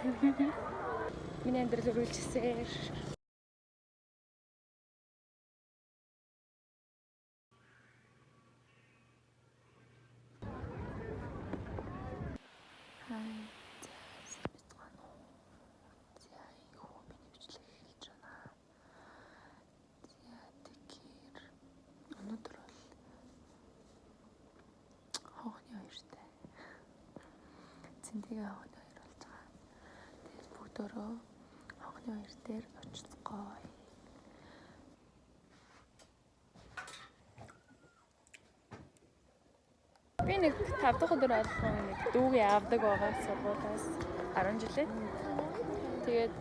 Миний амьдрал үргэлжилсээр. Тэгээ хогны хоёр болж байгаа. Тэгээд бүгдөө хогны хоёр дээр очицгоё. Би нэг 5 дахь өдөр болгоо нэг дүүгээ авдаг байгаа сургуулиас 10 жилээ. Тэгээд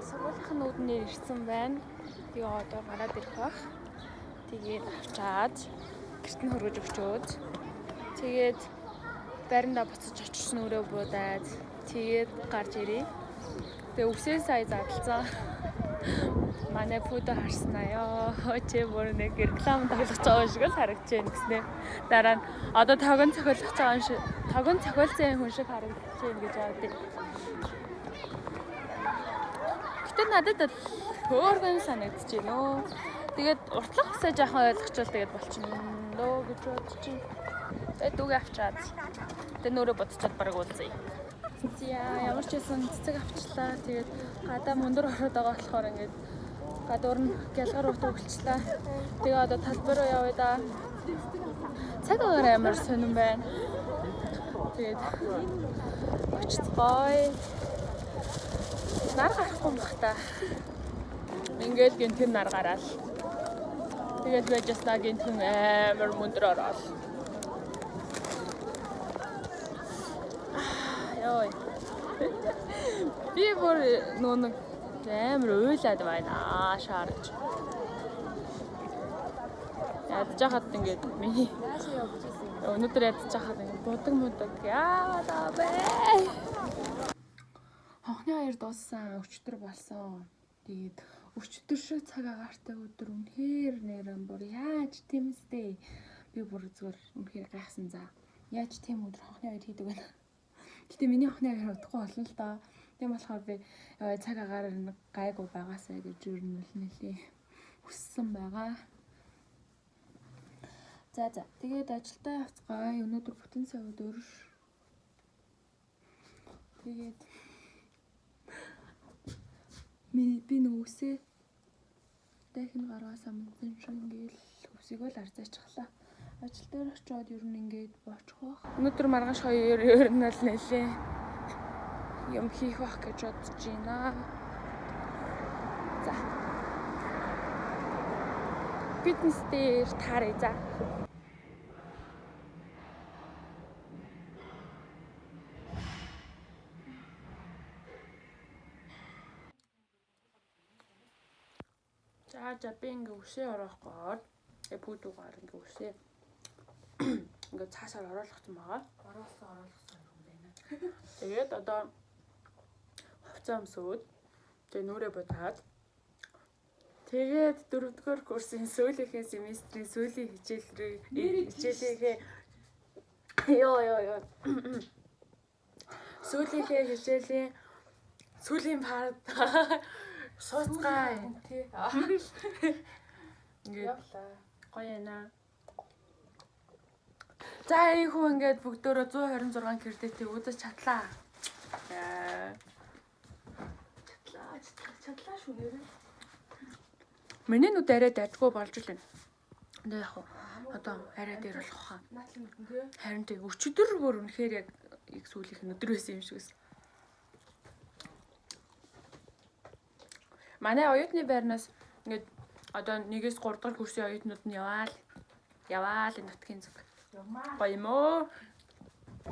сургуулийн үүднээр ирсэн байна. Тэгээ одоо гараад ирэх бах. Тэгээд авчаад гэрт нь хөргөж өгчөөд тэгээд байранда буцаж очиж нүрээ буудаад тэгээд гарч ирээ. Тэгээ үсээ сая задлцсан. Манай фото харснаа ёо. Чи бүр нэг реклам тоглож байгаа шиг л харагдаж байна гэснээр дараа нь одоо тогон цохиолж байгаа шиг тогон цохиолцсон хүн шиг харагдаж байна гэж бодъё. Гэтэ надад хөөргөн санагдаж байна өө. Тэгээд уртлах хэсээ жоохон ойлгочвол тэгээд болчихно лөө гэж бодож чинь. Тэгээд дүүгээ авчаад тэгээд нүрээ бодчиход бараг уулзъя. Зя ямар ч байсан цэцэг авчлаа. Тэгээд гадаа мундар ороод байгаа болохоор ингээд гадуур нь гялгар утга өгчлээ. Тэгээ одоо талбай руу явъя да. Цаг агаар амар сонирн байна. Тэгээд очицгоё. Нар гарахгүй юм бах та. Ингээд гинтэн нар гараал. Тэгээд байж яснаа гинтэн амар мундар ороод. Йой. Би бүр нүүн амар уйлаад байна шаарч. Ядж хахад ингээд миний өнөөдөр ядж хахад ингээд будаг яа бэ. Хонхны хоёр дууссан, өчтөр болсон. Тэгээд өчтөр шиг цаг агаартай өдөр үнэхээр нэрэн бүр яаж тиймстэй. Би бүр зүгээр үнэхээр гайхсан за. Яаж тийм өдөр хонхны хоёр хийдэг вэ? Гэтэ миний хонхны хоёр удахгүй болно л доо. Тийм болохоор би цаг агаар гайгүй байгаасаа гэж юу нэлээ хүссэн байгаа. За тэгээд ажилдаа явцгаая. Өнөөдөр бүтэн сая өдөр. Тэгээд би нэг үсээ дахин гаргаасаа мэдэн шиг ингээл үсийг л арзаачихлаа. Ажил дээр очиод ер нь ингээд боочих бах. Өнөөдөр маргааш хоёр ер нь л нэлээ юм хийх бах гэж бодож байна. За. Фитнес дээр тааръя за. За би ингээ үсээ ороох гээд бүгдүүгээр ингээ үсээ ингээ цаасаар оруулах юм байгаа. Оруулсан юм байна. Тэгээд одоо хувцас өмсөөд тэгээ нүрээ бодаад тэгээд 4-р курсын сүүлийнхээ семестрийн сүүлийн хичээлээ сүүлийнхээ хичээлийн сүүлийн парт сууцгаая тий. Ингээд гоё яана. За энэ хүн ингээд бүгдөө 126 кредитийг үзэж чадлаа. Чадлаа шүү нэрээ. Миний нүд арай дайггүй болж л байна. Одоо яг одоо арай дээр болох хаа. Харин тэг өчигдөр бүр үнэхээр яг сүүлийнх нь өдөр байсан юм шиг байсан. Манай оюутны байрнаас ингээд одоо 1-3 дахь курсын оюутнууд нь яваал энэ нутгийн зүг. Гоё юм уу?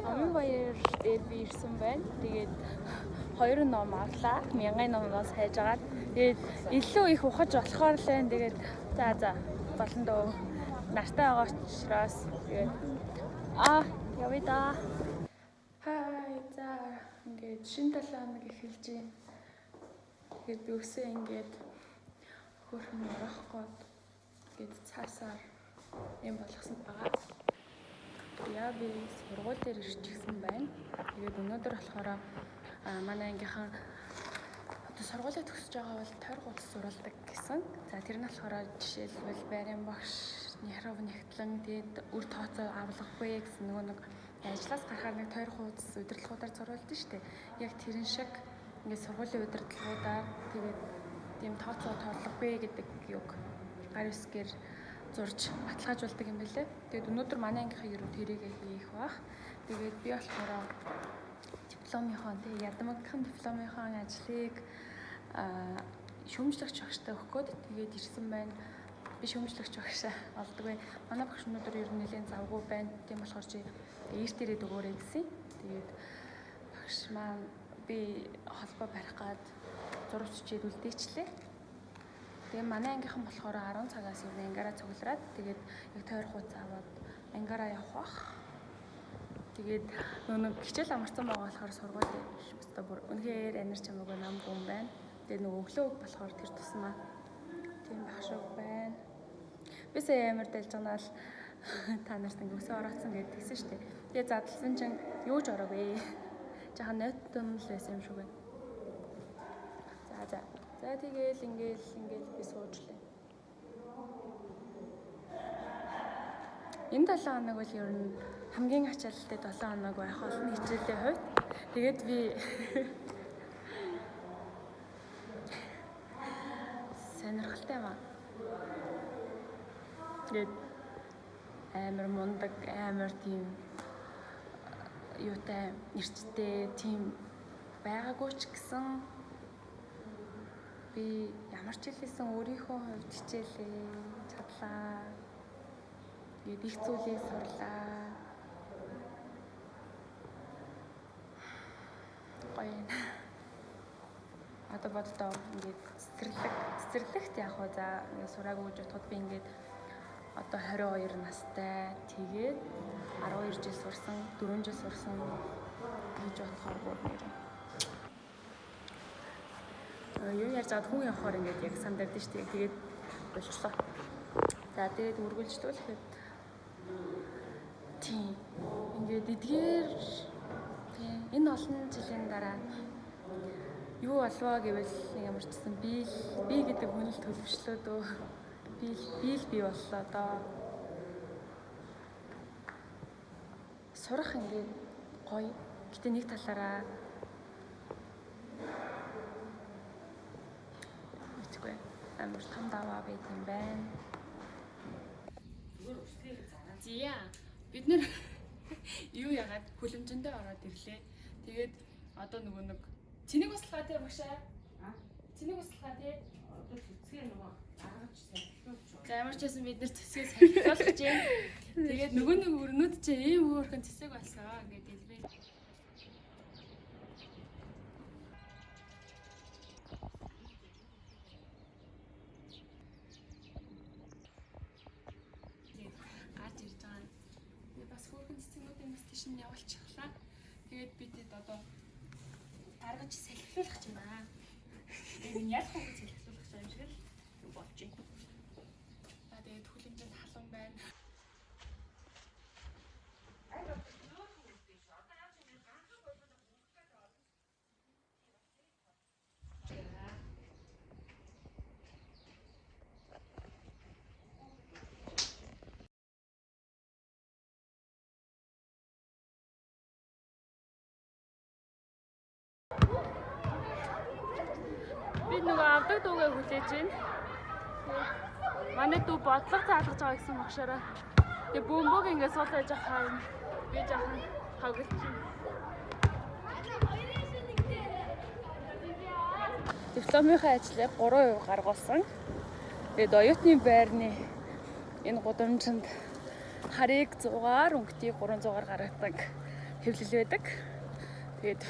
Амин баяр дээр би ирсэн байна. Тэгээд 2 ном авлаа. 1000 номоос хайж агаад. Тэгээд илүү их ухаж болохоор л байна. Тэгээд за болон дөө. Нартай байгаа учраас тэгээд явъя да. Хай за ингээд шинэ 7 хоног эхэлж байна. Тэгээд би өсөө ингээд хөрхөн орох гээд гээд цаасаар юм болгосон байгаа. Яа би сургууль дээр ирчихсэн байна. Тэгээд өнөөдөр болохоор манай ангийнхан одоо сургуулийг төгсөж байгаа бол тойр хуудас суралдаг гэсэн. За тэр нь болохоор жишээлбэл байрын багш, нярав нэгтлэн тэгээд үр тооцоо авлаггүй гэсэн нөгөө нэг ажлаас гарахаар нэг тойр хуудас удирдлагуудаар зориулдаг шүү дээ. Яг тэрэн шиг ингээд сургуулийн удирдлагуудаар тэгээд тийм тооцоо тооллоггүй гэдэг юг гар үсгээр зурж баталгаажуулдаг юм билээ. Тэгээд өнөөдөр манай ангийнхаа ерөө тэрийг хийх бах. Тэгээд би болохоор дипломынхон тэг ядамгын дипломынхон ажлыг шүүмжлэгч багштай өгөх гээд тэгээд ирсэн байна. Би шүүмжлэгч багшаа олдгүй. Манай багш өнөөдөр ер нь нэлийн завгүй байна. Тийм болохоор чи эрт ирээд өгөөрэй гэсэн. Тэгээд багш маань би холбоо барих гад зурвч чийд үлдээчлээ. Тэгээ манай ангийнхан болохоор 10 цагаас ирнэ ангаараа цуглараад тэгээд яг тойр хуудас аваад ангаараа явах бах. Тэгээд нэг хичээл амарсан байгаа болохоор сургуулийн өстой бүр үнэхээр анирч хамаагүй нам гүн байна. Тэгээд нөгөө өглөө үг болохоор тэр тусмаа тийм багш үг байна. Би сая амар дэлж байгаа нь та нарт ингээ өсөө ороодсон гэж тэгсэн шүү дээ. Тэгээд задлсан чинь юу ч ороогүй. Жаахан нойтон л байсан юм шиг байна. За тэгээл ингээл би суучлаа. Энэ 7 хоног бол ер нь хамгийн ачаалттай 7 хоног байх олон хичээлийн хувьд. Тэгээд би сонирхолтой юм аа. Тэгээд амар мундаг, амар тийм юутай нэрчтэй тийм байгаагүй ч гэсэн би ямар ч хэлсэн өөрийнхөө хувьд хичээлээ чадлаа. Тэгээд их зүйлээ сурлаа. Гоё. Одоо бодлоо ингээд цэцэрлэгт яг хоо за ингээд сураагүй гэж бодоход би ингээд одоо 22 настай. Тэгээд 12 жил сурсан, 4 жил сурсан гэж бодохоор бүр нэр. Юу яаж чад хүн явахаар ингээд яг сандардаг шүү дээ. Тэгээд болчихлоо. За тэгээд үргэлжлүүлэхэд тийм ингээд эдгээр тийм энэ олон жилийн дараа юу болвоо гэвэл ямар ч гэсэн би гэдэг хүн л төлөвшлөө дөө. Би боллоо доо. Сурах ингээд гоё. Гэтэ нэг талаараа амар том даваа байт юм байна. Зия бид нэр юу ягаад хүлэмжэндээ ороод ирлээ. Тэгээд одоо нөгөө нэг цэнийг услахаа тий багшаа. Цэнийг услахаа тий. Одоо цэцгээ нөгөө гаргаж салхилуулж. За ямар ч байсан бид нэр цэцгээ салхилуулж байна. Тэгээд нөгөө нэг өрнөд чи ийм хөөрхөн цэцэг болсон ингээд хэлбээ. Шин явуулчихлаа. Тэгээд бидэд одоо гаргаж салхилуулах юм байна. Тэгээд яг хөө салхилуулах юм шиг л болж байна. За тэгээд хүлэмжэнд халуун байна. Би нөгөө авдаг дуугаа хүлээж байна. Манай дүү бодлого заалгаж байгаа гэсэн багшаараа. Тэгээ бөмбөг ингээд сул байж хаа юм. Би жаахан хаглаж байна. Дипломынхаа ажлыг 3% гаргуулсан. Тэгээд оюутны байрны энэ гудамжинд харийг 100-аар өнгөтийг 300-аар гаргадаг хэвлэл байдаг. Тэгээд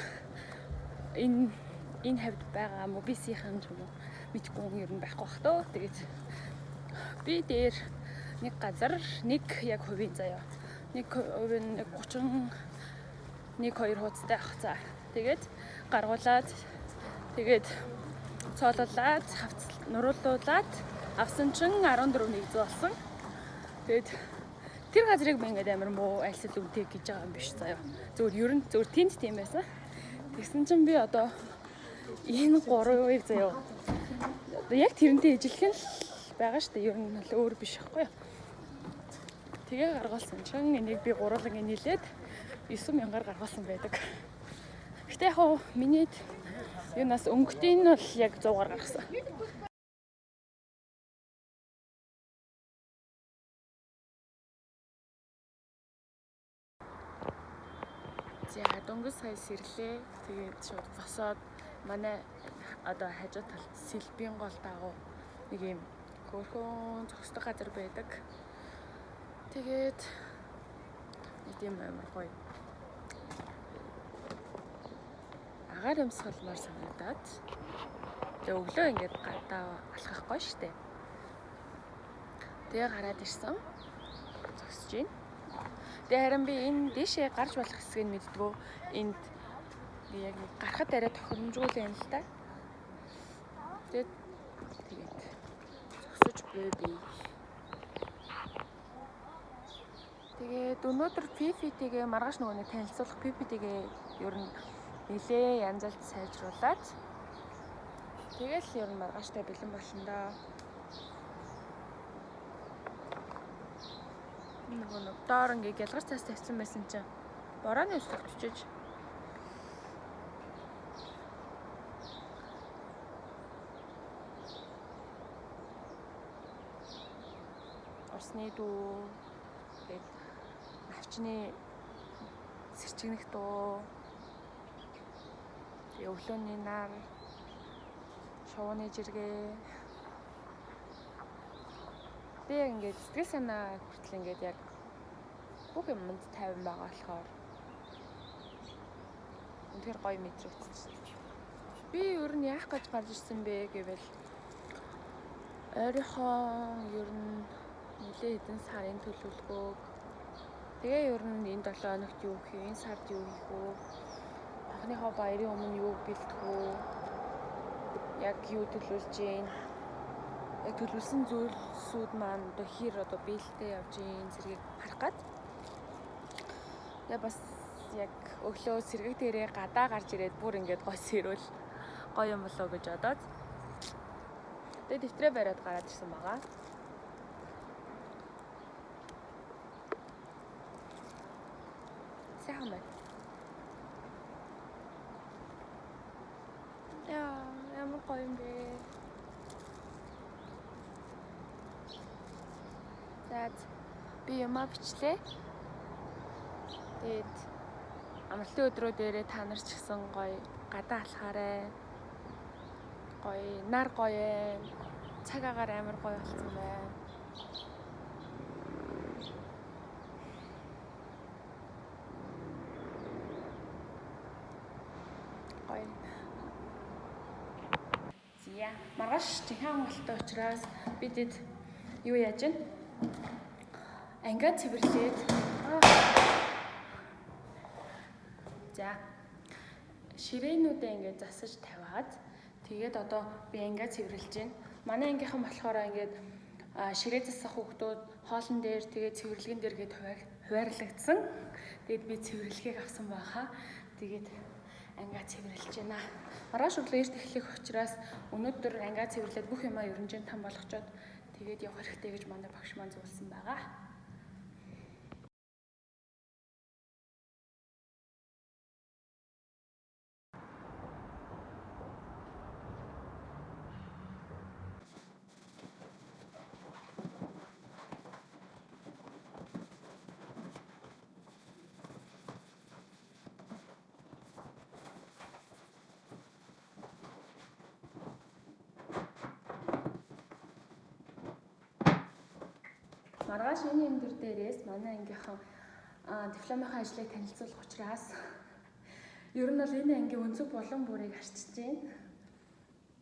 энэ хавьд байгаа мобисийнхэн ч юм уу мэдгүй ер нь байхгүй бах тоо. Тэгээд би дээр нэг газар нэг яг хувийн заяа. Нэг хувийн 31-2 хуудастай ах цаа. Тэгээд гаргуулад тэгээд цоолуулад нуруулуулад авсан чинь 14 нэгзүү болсон. Тэгээд тэр газрыг би ингээд амар муу айлсэл үнтэй гэж байгаа юм биш заяа. Зөвхөн ер нь зөвхөн тэнд тийм байсан. Тэгсэн чинь би одоо энэ 3-ыг заяа. Одоо яг тэрнтэй ижилхэн л байгаа шүү дээ. Ер нь л өөр биш байхгүй юу? Тэгээ гаргуулсан чинь энийг би гурван нийлээд 9,000-аар гаргуулсан байдаг. Гэтэ яг хоо миний юунаас өнгөтийн нь бол яг 100-аар гаргасан. За дөнгөж сая сэрлээ. Тэгээд шууд босоод манай одоо хажуу талд сэлбийн гол дагуу нэг юм хөөрхөн зогсдог газар байдаг. Тэгээд нэг юм амар гоё. Агаар өмсгөлмөр санагдаад. Тэгээ өглөө ингээд гадаа алхахгүй штэ. Тэгээ гараад ирсэн. Зогсож байна. Тэгээ харин би энэ дэшээ гарч болох хэсгийг мэддгүү. Энд яг гарахад арай тохиромжгүй юм л та. Тэгээд зогсож буй би. Тэгээд өнөөдөр PPT-гээ маргааш нөгөөний танилцуулах PPT-гээ ер нь нэлээ янзалт сайжруулад тэгэл ер нь маргааштай бэлэн болно доо. Нэг доор ингээ гялгар цаас тавьсан байсан чинь борооны өсөлт төчөж орсны дүү тэгээд навчны сэрчигнэх дуу тэгээд өглөөний нар шувууны жиргээ би ингээд сэтгэл санаа хүртэл ингээд яг бүх юмд тайван байгаа болохоор үнэхээр гоё мэдрэгдсэн. Би ер нь яах гэж гарч ирсэн бэ гэвэл ойрынхоо ер нь нэлээд хэдэн сарын төлөвлөгөөг тэгээ ер нь энэ 7 хоногт юу хийх вэ? Энэ сард юу хийх вэ? Анхныхоо баярын өмнө юу бэлдэх вэ? Яг юу төлөвлөж гин? Яг төлөвлөсөн зүйлсүүд маань одоо хэр одоо биелэлтэй явж гин зэргийг харах гад. Тэгээ бас яг өглөө сэрэг дээрээ гадаа гарч ирээд бүр ингээд гой сэрвэл гоё юм болоо гэж бодоод тэгээ дэвтрээ бариад гараад ирсэн байгаа. Сайхан байна. Ямар гоё юм бэ? За би юмаа бичлээ. Тэгээд амралтын өдрүүдээрээ та нар ч гэсэн гоё гадаа алхаарай. Гоё нар гоё. Цаг агаар амар гоё болсон байна. Гоё. Зя маргааш чихэн амралттай учраас бидэд юу яаж вэ? Ангиа цэвэрлээд за ширээнүүдээ ингээд засаж тавиад тэгээд одоо би ангиа цэвэрлэж байна. Манай ангийнхан болохоор ингээд ширээ засах хүүхдүүд хоолн дээр тэгээд цэвэрлэгэн дээр гээд хуваарлагдсан. Тэгээд би цэвэрлэгийг авсан байхаа. Тэгээд ангиа цэвэрлэж байна. Маргааш өглөө эрт эхлэх учраас өнөөдөр ангиа цэвэрлээд бүх юмаа ерөнжин там болгочоод тэгээд явах хэрэгтэй гэж манай багш маань зөвлөсөн байгаа. Маргааш энэ өндөр дээрээс манай ангийнхан дипломынхаа ажлыг танилцуулах учраас ер нь бол энэ ангийн өнцөг болон бүрийг арчиж байна.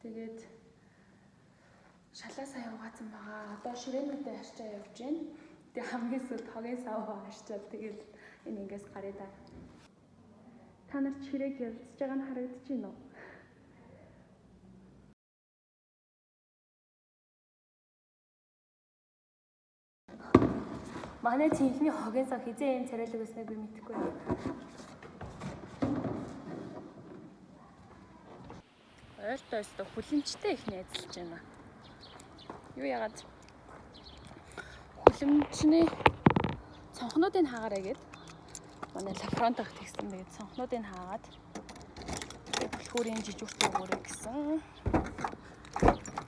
Тэгээд шалаа сайн угаацсан байгаа. Одоо ширээнүүдээ арчаа явж байна. Тэгээд хамгийн сүүлд хогийн саваа арчаад тэгээд энэ ангиас гарыг даа. Та нар чирээг явуулж байгаа нь харагдаж байна уу? Манай цэнхний хогийн сав хизээ юм царайлаг байсныг би мэдэхгүй. Ойртоо өстө хүлэмжтэй их найзалж байна. Юу яагаад хүлэмжний цонхнуудыг хаагаарай гэд манай лафронт агт гэсэн. Тэгээд цонхнуудыг хаагаад бүлхүүрийн жижигчтэй өгөөрэй гэсэн.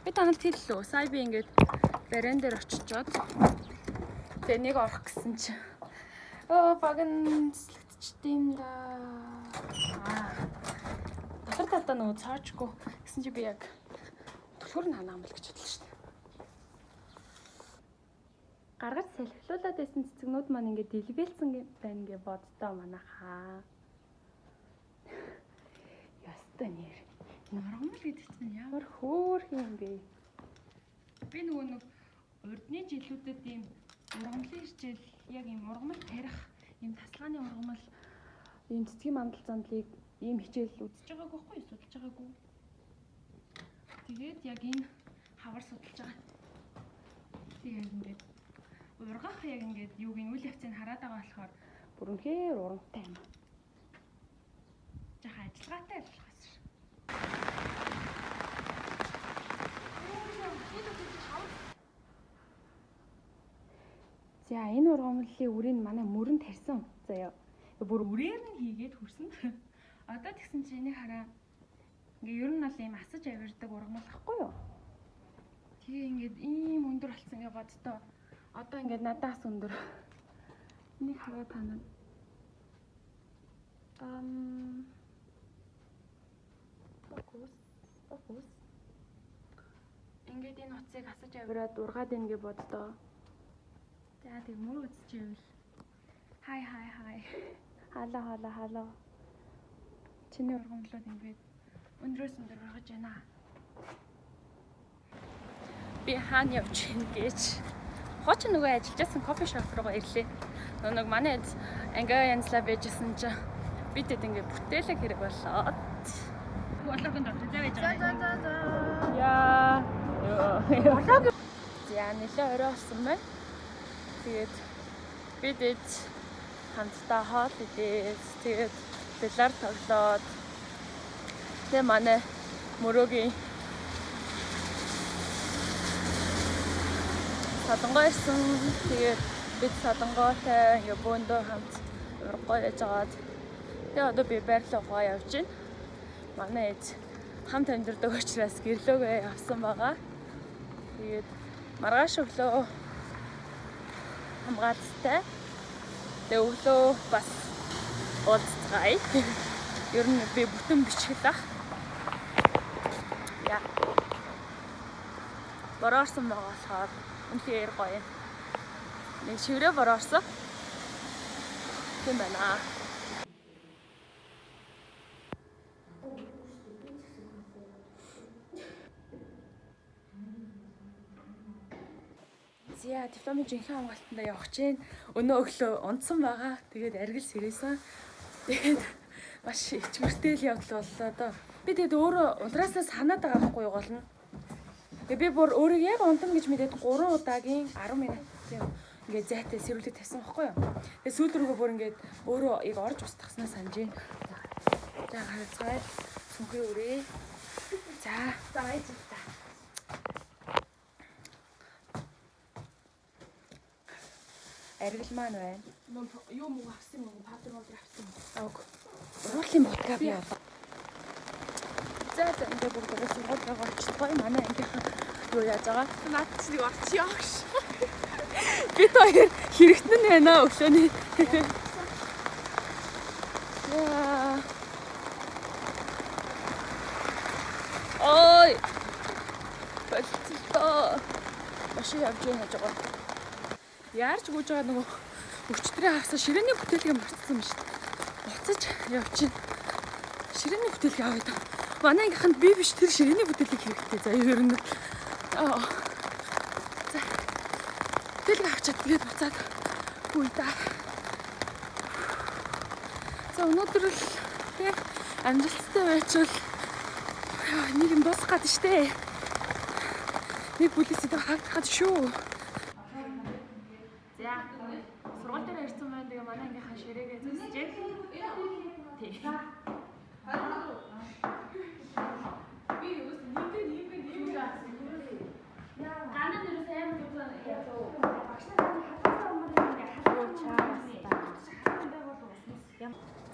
Би танад хэллээ. Сая би ингээд баран дээр очичоод тэгээ нэг орох гэсэн чи баган цэцлэгдчихдэм да. Дотор талдаа нөгөө цаачгүй гэсэн чи би яг төлхөр нь ханаа мэл гэж бодлоо шүү дээ. Гаргаж салхилуулаад байсан цэцэгнүүд маань ингээд дэлбэлсэн байна гэ боддоо манайхаа. Яста нэр. Нормал гэдэг чинь ямар хөөх юм бэ? Би нөгөө урдны жилүүдэд ийм ургамлын хичээл яг ийм ургамал тарих, ийм тасалгааны ургамал, ийм цэцгийн мандал зандлыг ийм хичээл үзэж байгаагүй байхгүй юу? Судалж байгаагүй. Тэгээд яг энэ хавар судалж байгаа. Тэгээд ингээд ургах яг ингээд юуг нь үйл явцыг хараад байгаа болохоор бүр үнэхээр урамтай юм. Жаахан ажиллагаатай ажиллахаас шүү. За энэ ургамлын үрийг манай мөрөнд тарьсан. Заяа. Бүр үрээр нь хийгээд хүрсэн. Одоо тэгсэн чинь энийг хараа. Ингээ ер нь бол ийм асаж авирдаг ургамал ахгүй юу? Тэгээ ингээд ийм өндөр болсон гэж боддоо. Одоо ингээд надаас өндөр. Энийг хараа танаа. Фокус. Ингээд энэ утсыг асаж авираад ургаад ийн гэж боддоо. За тэг мөр үзчихвэл. Хай. Хало. Чиний ургамлууд ингээд өндрөөс өндөр ургаж байна. Би хаана явж гин гэж. Хооч нөгөө ажиллажсэн кофе шоп руу ирлээ. Нөгөө манай ангиа янзлаа байжсэн чинь бидэд ингээд бүтээлэг хэрэг болоод. Болоогийн дор зав байж байгаа. Яа. За нэлээ орой болсон байна. Тэгээд бидэд хамтдаа хоол идээд тэгээд бэлар тоглоод тэгээ манай мөрөөгийн садангой ирсэн. Тэгээд бид садангойтой ингээ бөөндөө хамт ургой яж агаад тэгээ одоо би байрлалгаа явж байна. Манай эд хамт амьдардаг учраас гэрлөөгөө авсан байгаа. Тэгээд маргааш өглөө хамгаалцтай. Тэгээ өглөө бас уулзцгаая. Ер нь би бүтэн бичлэх. Яа. Бороосон байгаа болохоор үнэхээр гоё юм. Нэг шиврээ бороосон. Тийм байна. За дипломын жинхэнэ хамгаалтандаа явах чинь өнөө өглөө унтсан байгаа. Тэгээд аргил сэрээсэн. Тэгээд маш ичмэртэл явдал боллоо доо. Би тэгээд өөрөө улраасаа санаад байгаа байхгүй юу гол нь. Тэгээд би бүр өөрөө яг унтна гэж мэдээд 3 удаагийн 10 минут тийм ингээд зайтай сэрүүлэг тавьсан байхгүй юу. Тэгээд сүүл рүүгээ бүр ингээд өөрөө яг орж устгахснаа санаж байна. За харацгаая. Сүнхээ өрөө. За байж та. Аргил маань байна. Юу муу авсан юм патрон авсан. Ог. Уруулын ботка би болоо. За ингээд бүгд сургуульгаа очтгоо манай ангийнхан юу яаж байгаа? Наад чи нэг орчихё. Бид хоёр хэрэгтэн байна өглөөний. Яа. Ой. Болчихлоо. Машин явж яана гэж байгаа. Яарч гүйж байгаа нөгөө өчтрээ авсан ширээний бүтээлгээ мартсан юм шүү дээ. Буцаж явчихна. Ширээний бүтээлгээ аваад. Манай ангийнханд би биш тэр ширээний бүтээлэг хэрэгтэй. За ер нь. За. Бүтээлгээ авчаад тэгээд буцаад үе да. За өнөөдөр л тэг амжилттай байчвал нэг юм дуусах гээд штэ. Нэг бүлэс идэх хаагдах гээд шүү. За сургууль дээр ирсэн байна. Тэгээ манай ангийнхаа ширээгээ зүсчээ. Тий. Би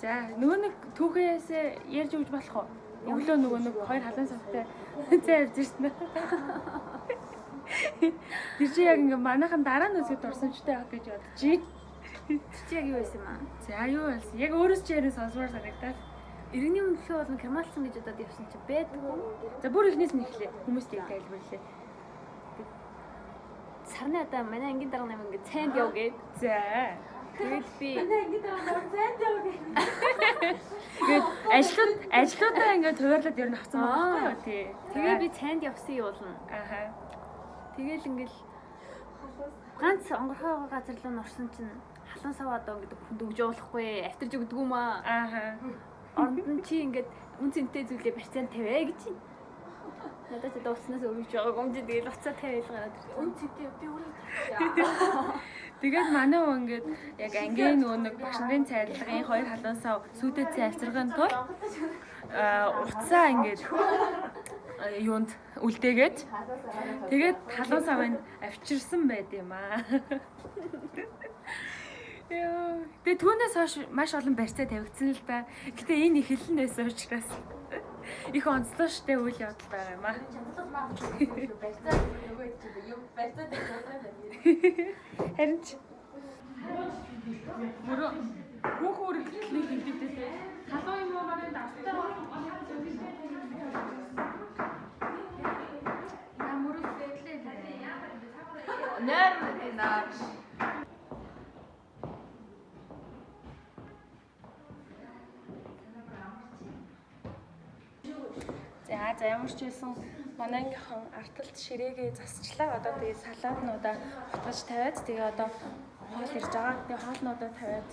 За нөгөө нэг түүхээс ярьж өгч болох уу? Өглөө нөгөө нэг хоёр халуун савтай зэ явж ирсэн. Тэр чи яг ингээ манайхан дараа нь өсөд орсончтой яг гэж бодож байна. Чи яг юу байсан юм аа? За юу болсон? Яг өөрөөс чи ярин сонсмоор санагдаад. Иргэний өмнөхөө болон Камалсан гэж удаад явсан чи байдгүй. За бүр ихнээс нь эхлэе. Хүмүүст яг тайлбарлая. Сарны одоо манай ангийн дарга нам ингээ цайнд яв гээд. За. Тэгээд би манай ангийн дарга нам цайнд яв гээд. Тэгээд ажлуудаа ингээ туваарлаад ер нь авсан байхгүй юу тий. Тэгээд би цайнд явсан явуулна. Аха. Тэгэл ингээл ганц онгорхоо газар руу норсон чинь халуун сав одоо ингээд хүнд өгж явуулахгүй авчирж өгдөг юм аа. Аха. Оронд нь чи ингээд үн цэнтэй зүйлээ барьцаан тавиа гэж юм. Надад ч дууснаас өргөж байгаа гомж тэгэл уцаа тавиал гараад ирсэн. Үн цэнтэй би өөрөө тавьчихъя. Тэгээд манай хүн ингээд яг ангийн нөгөө нэг багш нарын цайрлагын хоёр халуун сав сүйдээ цай авчиргын тул уцаа ингээд юунд үлдээгээд тэгээд халуун савыг авчирсан байд юм аа. Яа, тэгээ түүнээс хойш маш олон барьцаа тавигдсан л да. Гэтэ энэ их хэлэн байсан учраас их онцлоо штэ үйл явдал байгаа юм аа. Барьцаа нөгөө юм барьцаа Харин ч мөрөө хүүхүүр ихлийг хэмжээтэй халуун юм уу маань давтаа мөрөө бэтлээ нэр нэр За ямар ч байсан манайхан арталт ширээгээ засчлаа. Одоо тэгээ салаатнуудаа хутгаж тавиад тэгээ одоо хоол ирж байгаа. Тэгээ хоолнуудаа тавиад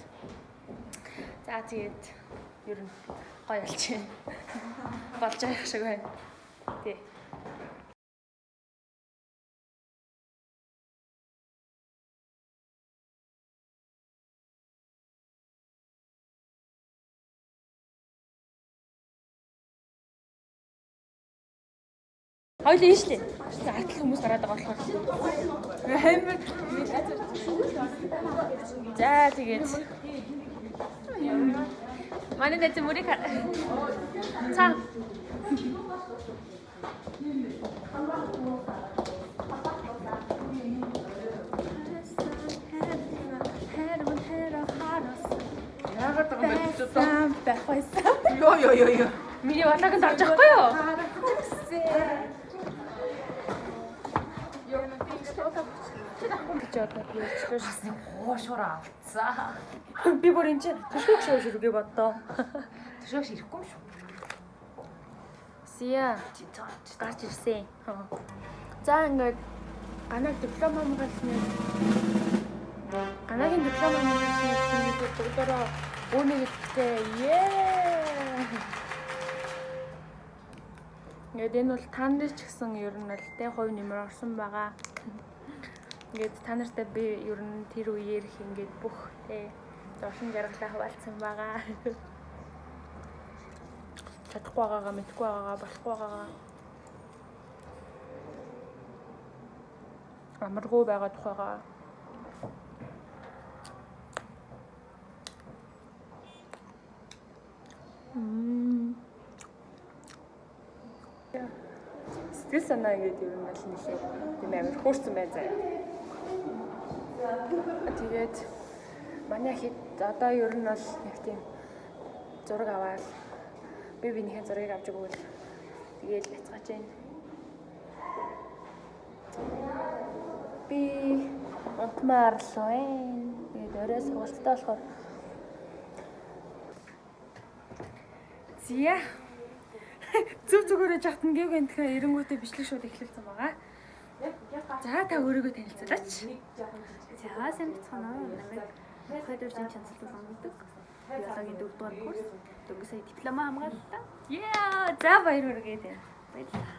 за тэгээд ер нь гоё болчихно. Болж байгаа шиг байна. Тий. Хоёул ийш лээ. Артал хүмүүс гараад байгаа болохоор. Хэмээр. За тэгээд. Манай дэт мөрийг цаа. Яагаад байгаа юм бэ? Байх байсан. Йоо. Миний валаганд орж байхгүй юу? гэж одоо ярьчлаа шээ. Хоошоор авцаа. Би бүр энэ чинь төшөөг шүүргээ боддоо. Төшөөш ирэхгүй юм шүү. Сия гарч ирсэн. За ингээд ганаг диплом хамгаалсны ганагийн диплом хамгаалсны төлөөрөө өөний гэдэгтэй ингээд энэ бол та нарын ч гэсэн ер нь л тэ хувь нэмэр орсон байгаа. Ингээд та нартай би ер нь тэр үеэр их ингээд бүх тэ зовлон жаргалаа хуваалцсан байгаа. Чадахгүй байгаагаа, мэдхгүй байгаагаа, болохгүй байгаагаа. Амаргүй байгаа тухайгаа. Сэтгэл санаа ингээд ер нь аль нэлээ тийм амар хөөрсөн байна заа. Тэгээд манай хэд одоо ер нь бол яг тийм зураг аваад би бинийхээ зургийг авч өгвөл тэгээд бяцгааж байна. Би унтмаар л байна. Тэгээд орой сургалттай болохоор зя зүгээрээ жахтан геогентэхээ эренгүүтээ бичлэг шууд эхлүүлсэн байгаа. За та өөрийгөө танилцуулаач. За сайн бацгаана уу? Намайг Хөдөржин Чанцлал онгодог. Биологийн 4-р курс. Дөнгөж сая диплом хамгааллаа. За баяр хүргээд байна. Баярлалаа.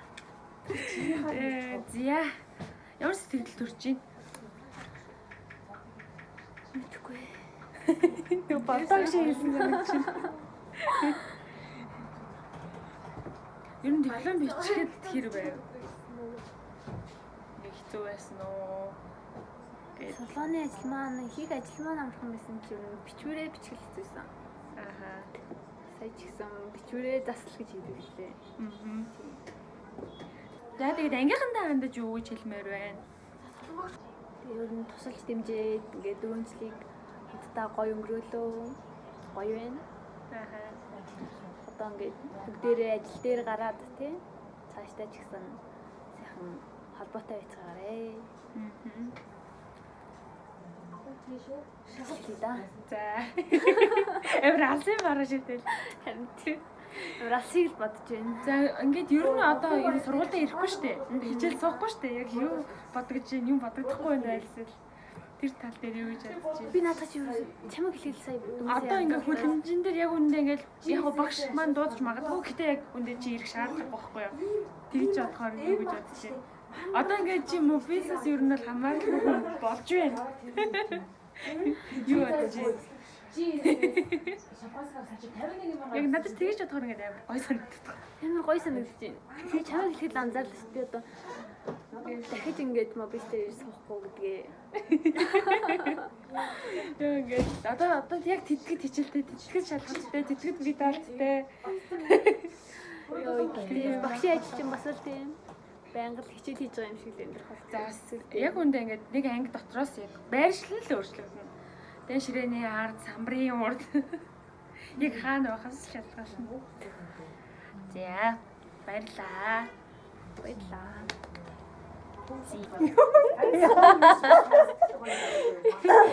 Зя. Ямар сэтгэл төрж байна? Мэдгүй. Тэг боддог шиг хэлсэн юм чинь. Ер нь диплом бичгээд хэр байв? Хэцүү байсан уу? Солоны ажил маань хийх ажил маань амархан байсан ч ер нь бичвэрээ бичих хэцүүсэн. Ахаа. Сая ч гэсэн бичвэрээ засал гэж хэлдэг лээ. За тэгээд ангийнхандаа хандаж юу гэж хэлмээр байна? Тэгээ ер нь тусалж дэмжээд ингээд дөрөвчлийг хамтдаа гоё өнгөрөөлөө. Гоё байна. Ахаа. Одоо ингээд бүгдээрээ ажил дээр гараад тий цаашдаа ч гэсэн сайхан холбоотой байцгаарэ. Шахалта. За. Эвэр алсын бараа шивтэл. Харин тий. Расыг л бодож байна. За ингээд ер нь одоо энэ сургуультай ирэхгүй шүү дээ. Хичээл суухгүй шүү дээ. Яг юу бодож чинь юм бодогдохгүй байна байлсэл. Тэр тал дээр юу гэж бодож байна? Би наадах чи юу чамаг хэлээл сая Одоо ингээд хөлбөмжин дээр яг үндэ ингээд яг багш маань дуудаж магадгүй гэтээ яг үндэ чи ирэх шаардлага байхгүй юу? Тэгж бодохоор юу гэж бодож байна? Одоо ингээд чи мобилээс ер нь л хамаарал хүн болж байна. Юу бодож байна? Яг надад тэгэж бодохоор ингээд амар гой санагддаг. Ямар гоё санагдаж байна. Би чамайг хэлэхэд анзаарлаа шүү дээ одоо. Дахиж ингээд мобил дээр суухгүй гэдгээ. Яа ингээд одоо яг тэтгэд хичээлтэй, тэтгэд шалгалттай, тэтгэд видеолттай. Йоо багшийн ажил чинь бас л тийм байнга л хичээл хийж байгаа юм шиг л амьдрах байна. За яг үндэ ингээд нэг анги дотроос яг байршлал л өөрчлөгдөнө. Дэн ширээний ард, самбарын урд яг хаана байхаас шалтгаална. За баярлаа. Баярлаа.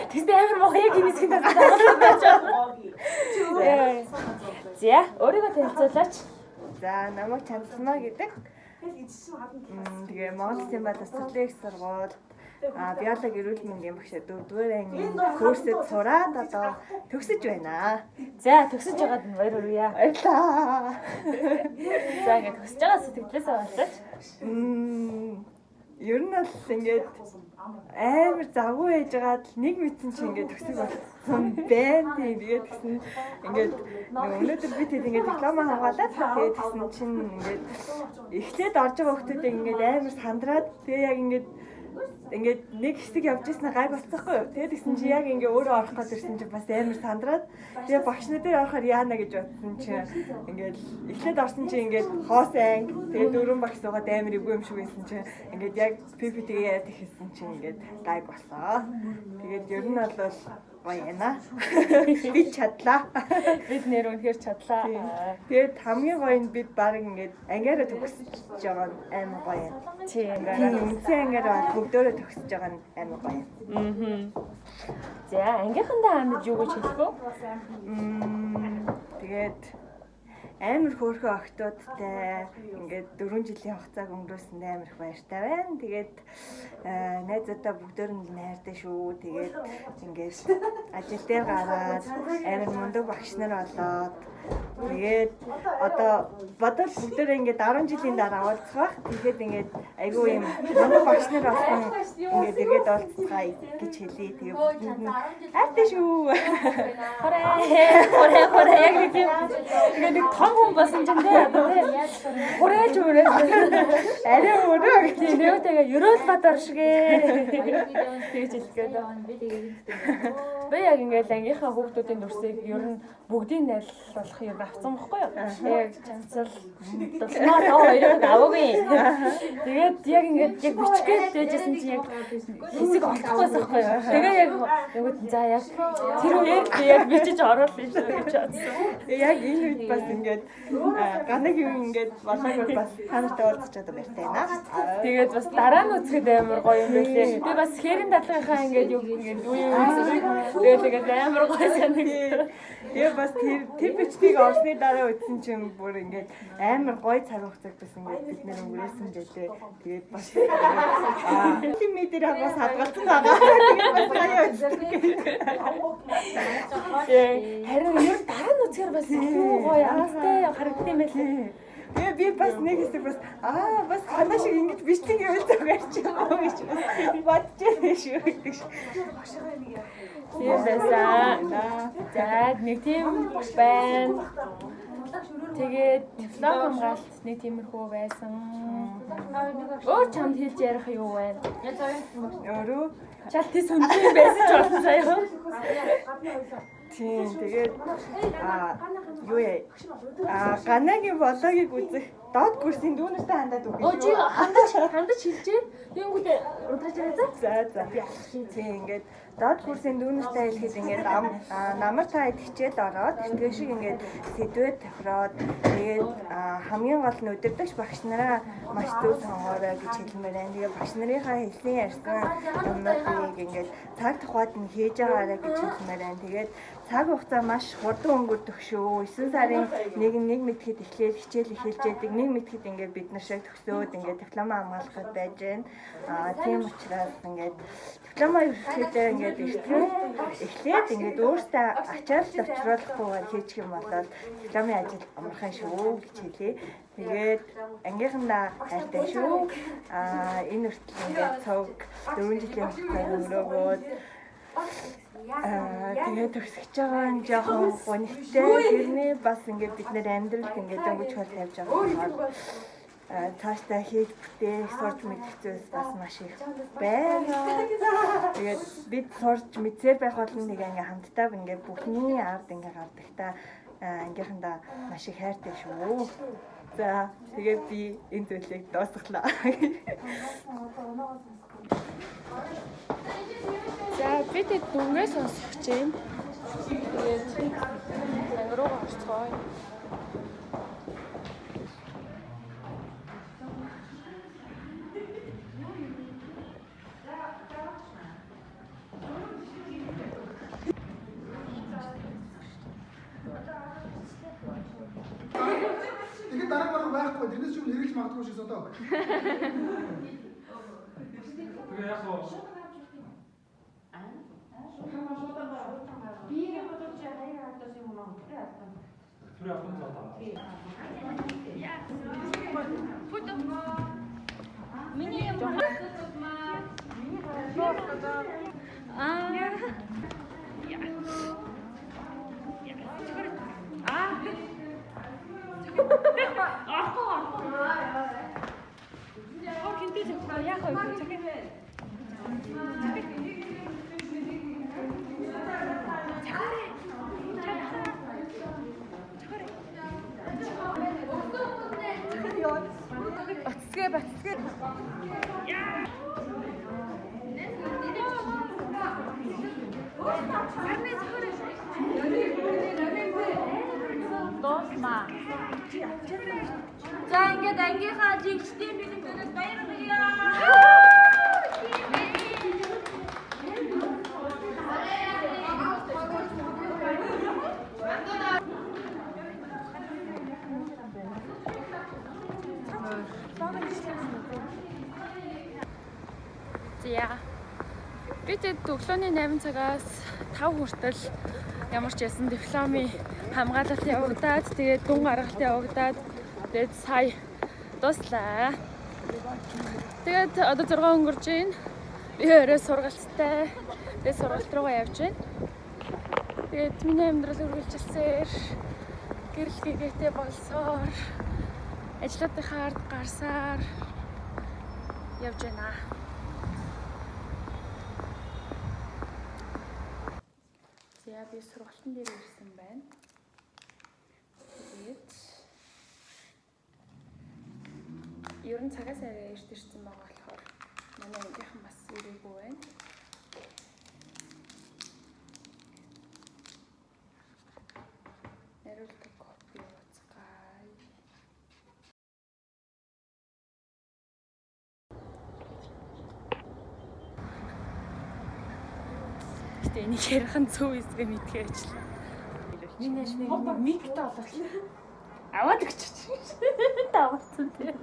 Тэст амар мох яг энэ хэсгийн талаар байж байгаа. За өөрийгөө танилцуулаач. За намайг Чандлана гэдэг. Тэгээ Монгол Улсын байдлаас төслийн их сургууль биологи эрүүл мэндийн багш 4-р ангийн курсэд сураад одоо төгсөж байна. За төгсөж байгаад нь баяр хүргье. Баярлаа. За ингээд төгсөж байгаа сэтгэлээсээ болооч. Ер нь бол ингээд амар завгүй байжгаад нэг мэдсэн чи ингээд төгсөж болсон байна. Тэгээд тэгсэн ингээд өнөөдөр би тэгээд ингээд диплома хамгаалаад тэгээд тэгсэн чинь ингээд эхлээд орж байгаа хүмүүстэй ингээд амар сандраад тэгээ яг ингээд нэг хэсэг явж ирсэн гайг болцсохгүй юу. Тэгээд тэгсэн чи яг ингээ өөрөө орох гэж ирсэн чи бас амар сандраад тэгээ багш нар дээр орохоор яана гэж бодсон чи ингээд эхлээд орсон чи ингээд хоос анги тэгээ дөрвөн багш суугаад амар өвгөө юм шиг байсан чи ингээд яг PPT-гээ яриад ихсэн чи ингээд гайг болсоо. Тэгээд ер нь бол гоё яана. Би чадлаа. Бид нэр үнэхээр чадлаа. Тэгээд хамгийн гоё нь бид баг ингээд ангиараа төгсөж байгаа амар гоё юм. Тийм үнцэн ангиараа бүгдөө төгсөж байгаа нь амар гоё юм. За ангийнхандаа хандаж юу гэж хэлэх вэ? Тэгээд амар хөөрхөн охтуудтай ингээд 4 жилийн хугацааг өнгөрөөсөнд амар их баяртай байна. Тэгээд найзуудаа бүгдөө нь найртай шүү. Тэгээд ингээд ажил дээр гараад амар мундаг багш нар болоод тэгээд одоо бодол бүгдөө ингээд 10 жилийн дараа уулзах. Тэгээд ингээд айгүй юм мундаг багш нар болсон ингээд эргээд уулзцгаая гэж хэлье. Тэгээд бүгд нь хайртай шүү. Хорэ яг нэг юм ингээд нэг том хүн болсон ч юм дээ. Хураач өрөө. Арай өрөө гэдэг нөө тэгээ Ерөөл Бадар шигээ. Тэгж хэлгээд. Би яг ингээд ангийнхаа хүүхдүүдийн дүрсийг ер нь бүгдийг найрлуулах юм авсан байхгүй юу? Яг чанцал тусмаа тоо хоёрыг аваагүй. Тэгээд яг ингээд яг бичгээд байжсэн чи яг хэсэг олдохгүйсэн байхгүй юу? Тэгээ яг за яг тэр үеэр яг бичиж оруулах юм шиг гэж бодсон. Яг энэ үед бас ингээд ганаг юм ингээд болоогүй бас танартай уулзч чадсан баяртай байна. Тэгээд бас дараа нь үзэхэд амар гоё юм байлээ. Би бас хэрэн дадлынхаа ингээд юу ингээд үү тэгээд амар гоё санагдав. Тэгээ бас тэр бичгийг орсны дараа үзсэн чинь бүр ингээд амар гоё цаг хугацааг бас ингээд бид нэр өнгөрөөсөн байлээ. Тэгээд бас медиа хагас хадгалсан байгаа. Тэгээд бас гоё үзсэн. Харин ер нь дараа нь үзэхээр бас юу гоё амстай харагдсан юм байлээ. Би бас нэг хэсэг бас бас ханаа шиг ингэж бичлэг явуулдаг гарч байгаа гэж бодож байсан шүү гэдэг шиг. Тийм байсан. За нэг тийм байна. Тэгээд диплом хамгаалт нэг тиймэрхүү байсан. Өөр чамд хэлж ярих юу байна? Өөрөө Чалт тийс үнэн байсан ч болсон сая. Тийм тэгээд юу яа ганагийн блогийг үзэх доод курсын дүүнэртэй хандаад үг. Оо чи хандаж хэлжээ. Тэнгүүдээ удаач яриа. За. Тийм ингээд доод курсын дүүнэртэй хэлэхэд ингээд намар таад хичээл ороод ингээ шиг ингээд сэдвээ тохироод тэгээд хамгийн гол нь өдөрдөгч багш нараа маш зөв сонгоорой гэж хэлмээр байна. Тэгээд багш нарынхаа хэлсэн ярьсан юмнуудыг ингээд цаг тухайд нь хийж байгаарай гэж хэлмээр байна. Тэгээд цаг хугацаа маш хурдан өнгөрдөг шүү. 9 сарын 1 мэдэхэд эхлээл хичээл эхэлж яадаг. 1 мэдэхэд ингээд бид нар шиг төгсөөд ингээд диплом хамгаалахад байж байна. Тийм учраас ингээд диплом хийхдээ ингээд эхлээд ингээд өөртөө ачаалал авчруулахгүйгээр хийчих юм бол дипломын ажил амархан шүү гэж хэлье. Тэгээд ангийнхандаа хайртай шүү. Энэ хүртэл ингээд цог 4 жилийн хугацаанд өнгөрөөгөөд тэгээд төгсөж байгаа нь жоохон гонхтой. Тэрний бас ингээд бид нэр амьдралд ингээд өнгөж хол тавьж байгаа болохоор цаашдаа хийж бүтээх, сурч мэдэх зүйлс бас маш их байна. Тэгээд бид сурч мэдсээр байх болно нэг ингээд хамтдаа ингээд бүхний ард ингээд гардахдаа ангийнхандаа маш их хайртай шүү. За тэгээд би энэ зүйлийг дуусгалаа. За бид дүнгээ сонсох чинь. Тэгээд ангируу орцгоё. Тэгээд дараа баг байхгүй. Тэрнээс юм хэрэгж магадгүй шиг зодоо. Тэгээ яг уу За ингээд ангийнхаа жигчдийн бэлэмжлэлд баярлалаа. За. Бид өглөөний 8 цагаас 5 хүртэл ямар ч ясан дипломын хамгаалалт явагдаад тэгээд дүн гаргалт явагдаад тэгээд сая дуслаа. Тэгээд одоо 6 өнгөрж байна. Би өөрөө сургалттай. Би сургалт руугаа явж байна. Тэгээд миний амьдрал үргэлжилсээр гэрэл гээтэй болсоор ажлуудынхаа ард гарсаар явж байна. За би сургалтын дээр ирсэн байна. Тэгээд ер нь цагаас арай эрт ирсэн байгаа болохоор манай ангийнхан бас ирээгүй байна. Хариултыг копи уцгаая. Гэтэ энийг ярих нь зөв эсгээ мэдхээ ажил. Миний нэг микт олох. Аваад өгч. Тавцсан тийм.